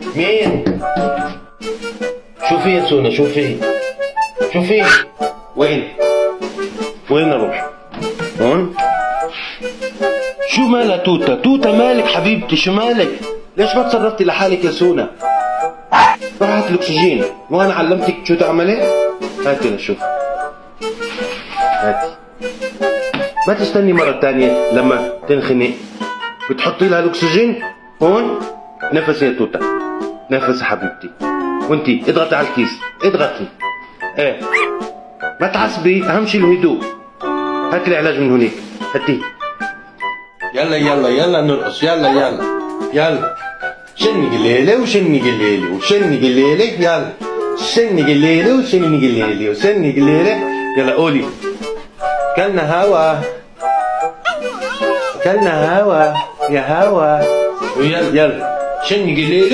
مين؟ شوفي يا سونا، شوفي شوفي. وين؟ وين اروح؟ هون؟ شو مالها توتا؟ توتا مالك حبيبتي؟ شو مالك؟ ليش ما تصرفتي لحالك يا سونا؟ روح هات الاكسجين، مو انا علمتك شو تعملي؟ هاتي لشوف، هاتي. ما تستني مرة تانية لما تنخنق، بتحطي لها الاكسجين هون. نفس يا توتا، نفس يا حبيبتي. وانتي اضغطي على الكيس، اضغطي. ايه، ما تعصبي، اهم شي الهدوء. هاتي العلاج من هونيك، هاتيه. يلا يلا يلا نرقص، يلا يلا يلا. شني قليلة وشني قليلة وشني قليلة، يلا. شني قليلة وشني قليلة وشني قليلة. يلا قولي. كلنا هوا، كلنا هوا يا هوا. يلا يلا. شني قليلة